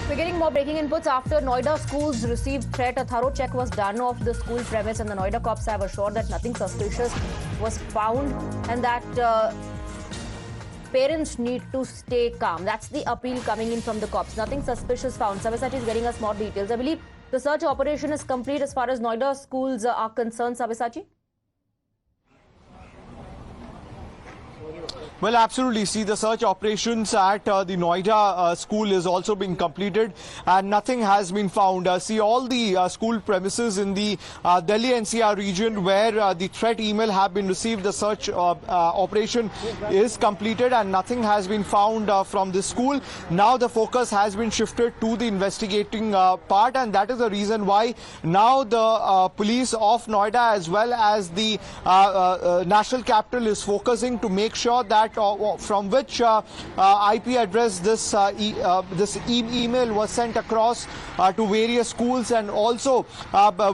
We're getting more breaking inputs after Noida schools received threat. A thorough check was done of the school premise, and the Noida cops have assured that nothing suspicious was found and that parents need to stay calm. That's the appeal coming in from the cops. Nothing suspicious found. Sabyasachi is getting us more details. I believe the search operation is complete as far as Noida schools are concerned. Sabyasachi? Well, absolutely. See, the search operations at the Noida school is also being completed and nothing has been found. See, all the school premises in the Delhi NCR region where the threat email have been received, the search operation is completed and nothing has been found from this school. Now the focus has been shifted to the investigating part, and that is the reason why now the police of Noida as well as the national capital is focusing to make sure that from which IP address this email was sent across to various schools, and also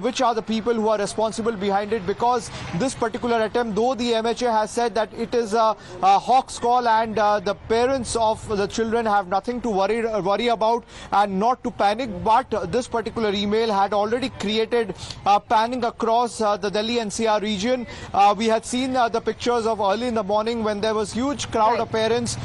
which are the people who are responsible behind it, because this particular attempt, though the MHA has said that it is a hawk's call and the parents of the children have nothing to worry about and not to panic, but this particular email had already created panic across the Delhi NCR region. We had seen the pictures of early in the morning when there was huge crowd of parents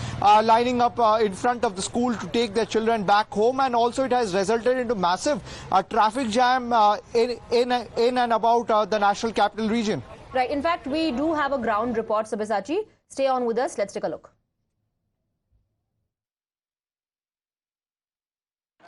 lining up in front of the school to take their children back home, and also it has resulted into massive traffic jam in and about the national capital region. Right. In fact, we do have a ground report, Sabyasachi. Stay on with us. Let's take a look.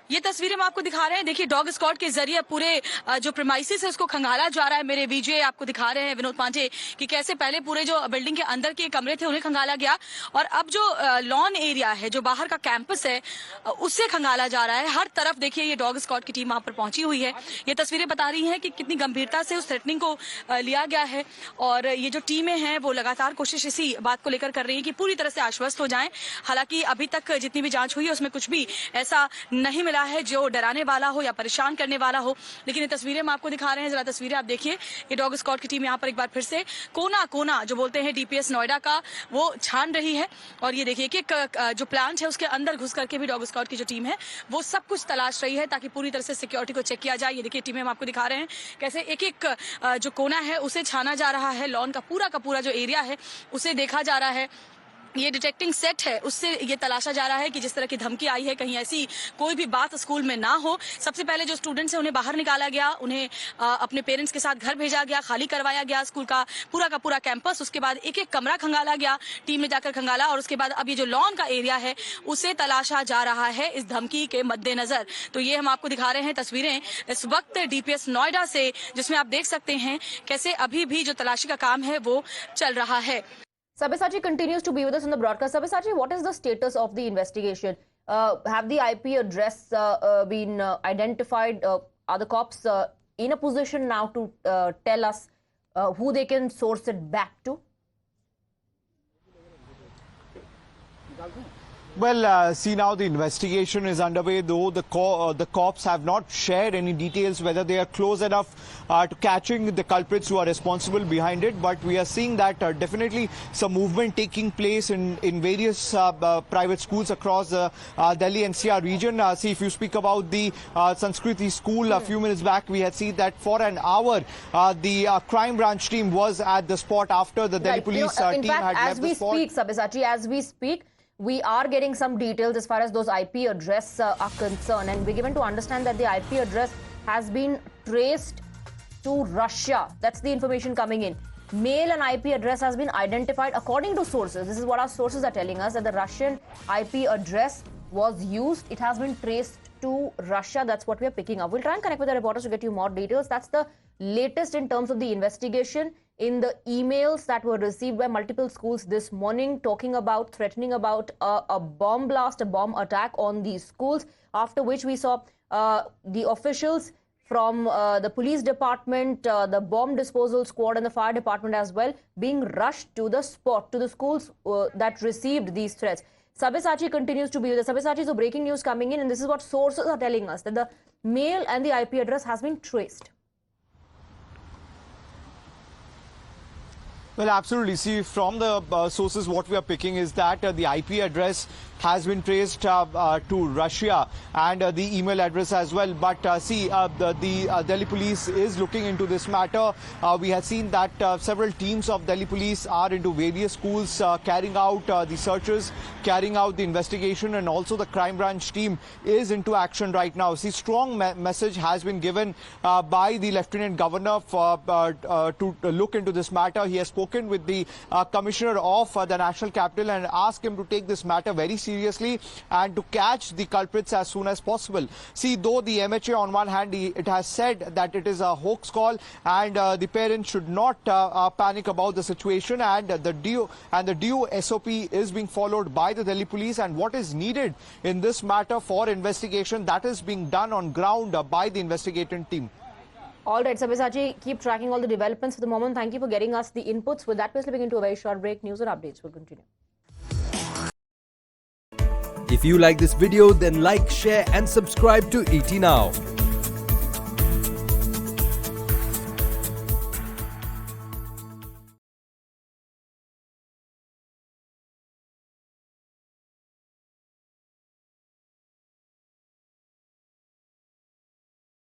ये तस्वीरें हम आपको दिखा रहे हैं। देखिए, dog squad के जरिए पूरे जो प्रीमाइसेस है उसको खंगाला जा रहा है। मेरे विजय आपको दिखा रहे हैं, विनोद पांडे, कि कैसे पहले पूरे जो बिल्डिंग के अंदर के कमरे थे उन्हें खंगाला गया, और अब जो लॉन एरिया है, जो बाहर का कैंपस है, उससे खंगाला जा रहा है। हर तरफ देखिए ये डॉग स्क्वाड की टीम वहां पर पहुंची हुई है। ये तस्वीरें बता रही हैं कि कितनी गंभीरता से उस थ्रेटनिंग को लिया गया है, और ये जो टीमें हैं वो लगातार कोशिश इसी बात को लेकर कर रही है कि पूरी तरह से आश्वस्त हो जाएं। हालांकि अभी तक जितनी भी जांच हुई है उसमें कुछ भी ऐसा नहीं मिला है जो डराने वाला हो या परेशान करने वाला हो। लेकिन ये तस्वीरें हम आपको दिखा रहे हैं, जरा तस्वीरें आप देखिए। ये डॉग स्क्वाड की टीम यहाँ पर एक बार फिर से कोना कोना जो बोलते हैं डीपीएस नोएडा का वो छान रही है, और ये देखिए कि जो प्लांट है उसके अंदर घुस करके भी डॉग स्क्वाड की जो टीम है वो सब कुछ तलाश रही है ताकि पूरी तरह से सिक्योरिटी को चेक किया जाए। ये देखिए टीमें हम आपको दिखा रहे हैं कैसे एक एक जो कोना है उसे छाना जा रहा है। लॉन का पूरा जो एरिया है उसे देखा जा रहा है। ये डिटेक्टिंग सेट है उससे ये तलाशा जा रहा है कि जिस तरह की धमकी आई है कहीं ऐसी कोई भी बात स्कूल में ना हो। सबसे पहले जो स्टूडेंट्स हैं उन्हें बाहर निकाला गया, उन्हें अपने पेरेंट्स के साथ घर भेजा गया, खाली करवाया गया स्कूल का पूरा कैंपस। उसके बाद एक एक कमरा खंगाला गया, टीम ने जाकर खंगाला, और उसके बाद अब ये जो लॉन का एरिया है उसे तलाशा जा रहा है इस धमकी के मद्देनजर। तो ये हम आपको दिखा रहे हैं तस्वीरें इस वक्त डीपीएस नोएडा से, जिसमें आप देख सकते हैं कैसे अभी भी जो तलाशी का काम है वो चल रहा है। Sabyasachi continues to be with us on the broadcast. Sabyasachi, what is the status of the investigation? Have the IP address been identified? Are the cops in a position now to tell us who they can source it back to? Well, see, now the investigation is underway, though the cops have not shared any details whether they are close enough to catching the culprits who are responsible behind it. But we are seeing that definitely some movement taking place in various private schools across the Delhi NCR region. See, if you speak about the Sanskriti school a few minutes back, we had seen that for an hour the crime branch team was at the spot after the Delhi police team had left the spot. In fact, Sabyasachi, as we speak, we are getting some details as far as those IP address are concerned, and we're given to understand that the IP address has been traced to Russia. That's the information coming in. Mail and IP address has been identified according to sources. This is what our sources are telling us, that the Russian IP address was used. It has been traced to Russia. That's what we are picking up. We'll try and connect with the reporters to get you more details. That's the latest in terms of the investigation in the emails that were received by multiple schools this morning, talking about, threatening about a bomb blast, a bomb attack on these schools, after which we saw the officials from the police department, the bomb disposal squad and the fire department as well being rushed to the spot, to the schools that received these threats. Sabyasachi continues to be with us. Sabyasachi, so breaking news coming in, and this is what sources are telling us, that the mail and the IP address has been traced. Well, absolutely. See, from the sources, what we are picking is that the IP address has been traced to Russia, and the email address as well. But the Delhi police is looking into this matter. We have seen that several teams of Delhi police are into various schools carrying out the searches, carrying out the investigation, and also the crime branch team is into action right now. See, strong message has been given by the Lieutenant Governor to look into this matter. He has spoken with the Commissioner of the National Capital and asked him to take this matter very seriously and to catch the culprits as soon as possible. See, though the MHA on one hand, it has said that it is a hoax call and the parents should not panic about the situation, and the due SOP is being followed by the Delhi police, and what is needed in this matter for investigation, that is being done on ground by the investigating team. All right, Sabyasachi, keep tracking all the developments for the moment. Thank you for getting us the inputs. With that, we're slipping into a very short break. News and updates will continue. If you like this video, then like, share and subscribe to ET Now.